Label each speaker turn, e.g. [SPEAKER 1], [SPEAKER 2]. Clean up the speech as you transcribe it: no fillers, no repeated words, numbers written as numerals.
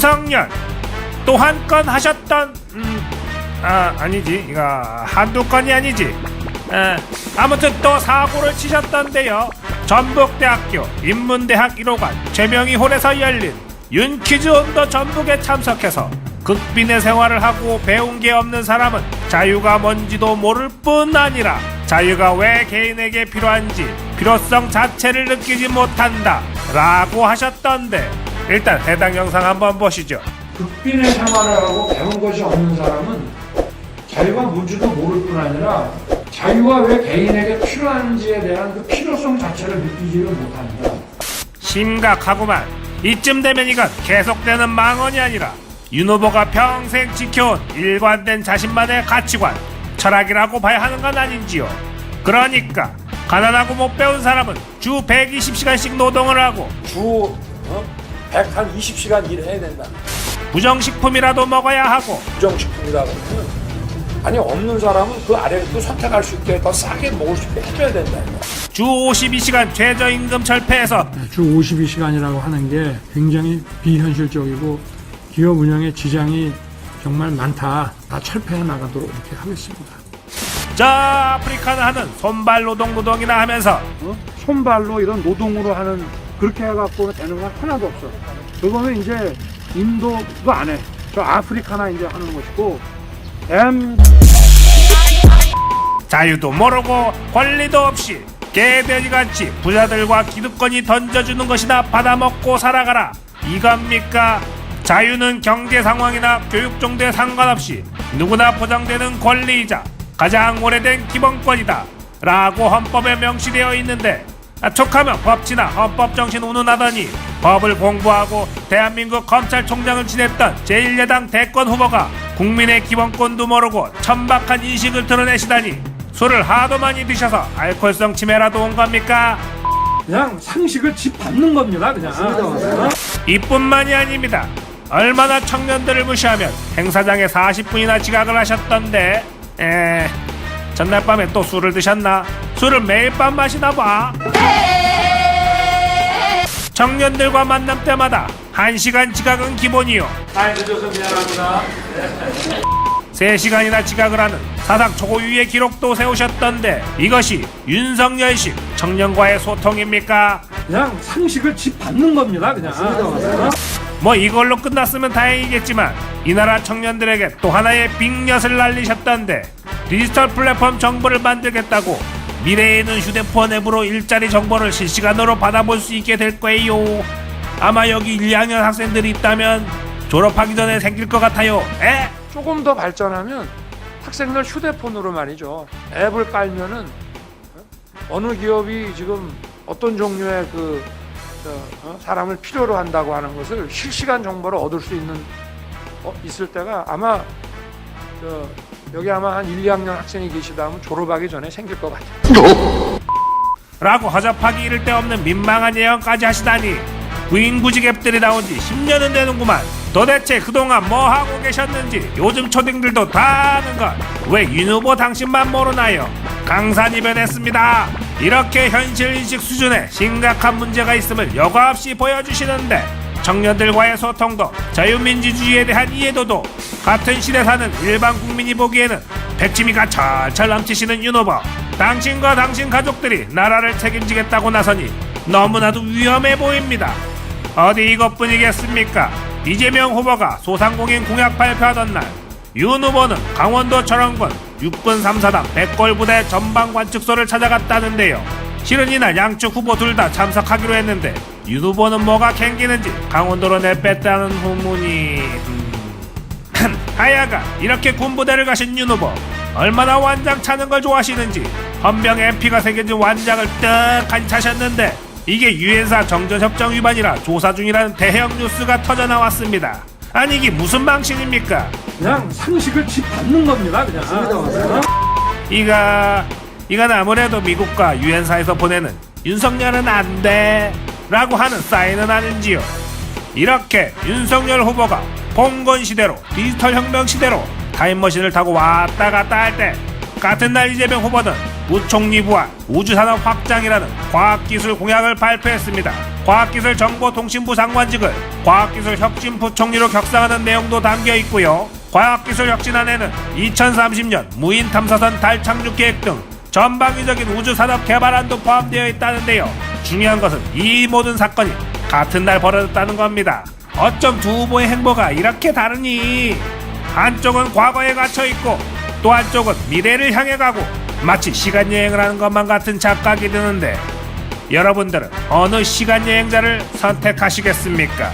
[SPEAKER 1] 윤석열 또 한 건 하셨던 아니지, 이거 한두 건이 아니지. 아무튼 또 사고를 치셨던데요. 전북대학교 인문대학 1호관 최명희 홀에서 열린 윤퀴즈 온더 전북에 참석해서 극빈의 생활을 하고 배운 게 없는 사람은 자유가 뭔지도 모를 뿐 아니라 자유가 왜 개인에게 필요한지 필요성 자체를 느끼지 못한다 라고 하셨던데, 일단 해당 영상 한번 보시죠.
[SPEAKER 2] 극빈의 생활을 하고 배운 것이 없는 사람은 자유가 뭔지도 모를 뿐 아니라 자유가 왜 개인에게 필요한지에 대한 그 필요성 자체를 느끼지를 못한다.
[SPEAKER 1] 심각하구만. 이쯤 되면 이건 계속되는 망언이 아니라 윤 후보가 평생 지켜온 일관된 자신만의 가치관, 철학이라고 봐야 하는 건 아닌지요. 그러니까 가난하고 못 배운 사람은 주 120시간씩 노동을 하고
[SPEAKER 2] 주 120시간 일해야 된다.
[SPEAKER 1] 부정식품이라도 먹어야 하고
[SPEAKER 2] 부정식품이라고 하면 아니 없는 사람은 그 아래를 또 선택할 수 있게 더 싸게 먹을 수 있게 해줘야 된다.
[SPEAKER 1] 주 52시간 최저임금 철폐해서
[SPEAKER 3] 주 52시간이라고 하는 게 굉장히 비현실적이고 기업 운영에 지장이 정말 많다. 다 철폐해 나가도록 이렇게 하겠습니다.
[SPEAKER 1] 저 아프리카는 하는 손발 노동이나 하면서
[SPEAKER 4] 손발로 이런 노동으로 하는, 그렇게 해갖고 되는 건 하나도 없어. 그거는 이제 인도도 안 해. 저 아프리카나 이제 하는 것이고,
[SPEAKER 1] 자유도 모르고 권리도 없이 개돼지같이 부자들과 기득권이 던져주는 것이나 받아먹고 살아가라 이겁니까? 자유는 경제 상황이나 교육 정도에 상관없이 누구나 보장되는 권리이자 가장 오래된 기본권이다 라고 헌법에 명시되어 있는데, 촉하면 법치나 헌법 정신 운운하더니 법을 공부하고 대한민국 검찰총장을 지냈던 제1야당 대권 후보가 국민의 기본권도 모르고 천박한 인식을 드러내시다니, 술을 하도 많이 드셔서 알코올성 치매라도 온 겁니까?
[SPEAKER 3] 그냥 상식을 짚밟는 겁니다. 그냥.
[SPEAKER 1] 이뿐만이 아닙니다. 얼마나 청년들을 무시하면 행사장에 40분이나 지각을 하셨던데, 전날 밤에 또 술을 드셨나? 술을 매일 밤 마시나 봐. 청년들과 만남 때마다 1시간 지각은 기본이요.
[SPEAKER 2] 늦어서 미안합니다.
[SPEAKER 1] 3시간이나 지각을 하는 사상 초고유의 기록도 세우셨던데, 이것이 윤석열식 청년과의 소통입니까?
[SPEAKER 3] 그냥 상식을 짚밟는 겁니다. 그냥.
[SPEAKER 1] 뭐 이걸로 끝났으면 다행이겠지만 이 나라 청년들에게 또 하나의 빅엿을 날리셨던데, 디지털 플랫폼 정보를 만들겠다고 미래에 있는 휴대폰 앱으로 일자리 정보를 실시간으로 받아볼 수 있게 될 거예요. 아마 여기 1, 2학년 학생들이 있다면 졸업하기 전에 생길 것 같아요.
[SPEAKER 2] 조금 더 발전하면 학생들 휴대폰으로 말이죠. 앱을 깔면은 어느 기업이 지금 어떤 종류의 사람을 필요로 한다고 하는 것을 실시간 정보를 얻을 수 있는 있을 때가 아마 여기 아마 한 1, 2학년 학생이 계시다면 졸업하기 전에 생길 것 같아요.
[SPEAKER 1] 라고 허접하기 이를 데 없는 민망한 예언까지 하시다니, 구인구직 앱들이 나온 지 10년은 되는구만. 도대체 그동안 뭐 하고 계셨는지 요즘 초딩들도 다 아는 것, 왜 윤 후보 당신만 모르나요? 강산이변했습니다. 이렇게 현실인식 수준에 심각한 문제가 있음을 여과 없이 보여주시는데, 청년들과의 소통도 자유민주주의에 대한 이해도도 같은 시대 사는 일반 국민이 보기에는 백지미가 철철 넘치시는 윤 후보, 당신과 당신 가족들이 나라를 책임지겠다고 나서니 너무나도 위험해 보입니다. 어디 이것뿐이겠습니까? 이재명 후보가 소상공인 공약 발표하던 날, 윤 후보는 강원도 철원군 육군 3사단 백골부대 전방관측소를 찾아갔다는데요. 실은 이날 양측 후보 둘 다 참석하기로 했는데 윤 후보는 뭐가 캥기는지 강원도로 내뺐다는 후문이... 하여간 이렇게 군부대를 가신 윤 후보, 얼마나 완장 차는 걸 좋아하시는지 헌병 MP가 새겨진 완장을 떡하니 차셨는데, 이게 유엔사 정전협정 위반이라 조사 중이라는 대형 뉴스가 터져 나왔습니다. 아니 이게 무슨 망신입니까?
[SPEAKER 3] 그냥 상식을 짚밟는 겁니다. 그냥.
[SPEAKER 1] 이건 아무래도 미국과 유엔사에서 보내는 윤석열은 안 돼 라고 하는 사인은 아닌지요. 이렇게 윤석열 후보가 봉건 시대로, 디지털 혁명 시대로 타임머신을 타고 왔다 갔다 할 때 같은 날 이재명 후보는 부총리 부와 우주산업 확장이라는 과학기술 공약을 발표했습니다. 과학기술정보통신부 장관직을 과학기술혁신부총리로 격상하는 내용도 담겨 있고요. 과학기술혁신안에는 2030년 무인 탐사선 달 착륙 계획 등 전방위적인 우주산업 개발안도 포함되어 있다는데요. 중요한 것은 이 모든 사건이 같은 날 벌어졌다는 겁니다. 어쩜 두 후보의 행보가 이렇게 다르니? 한쪽은 과거에 갇혀있고 또 한쪽은 미래를 향해 가고 마치 시간여행을 하는 것만 같은 착각이 드는데 여러분들은 어느 시간여행자를 선택하시겠습니까?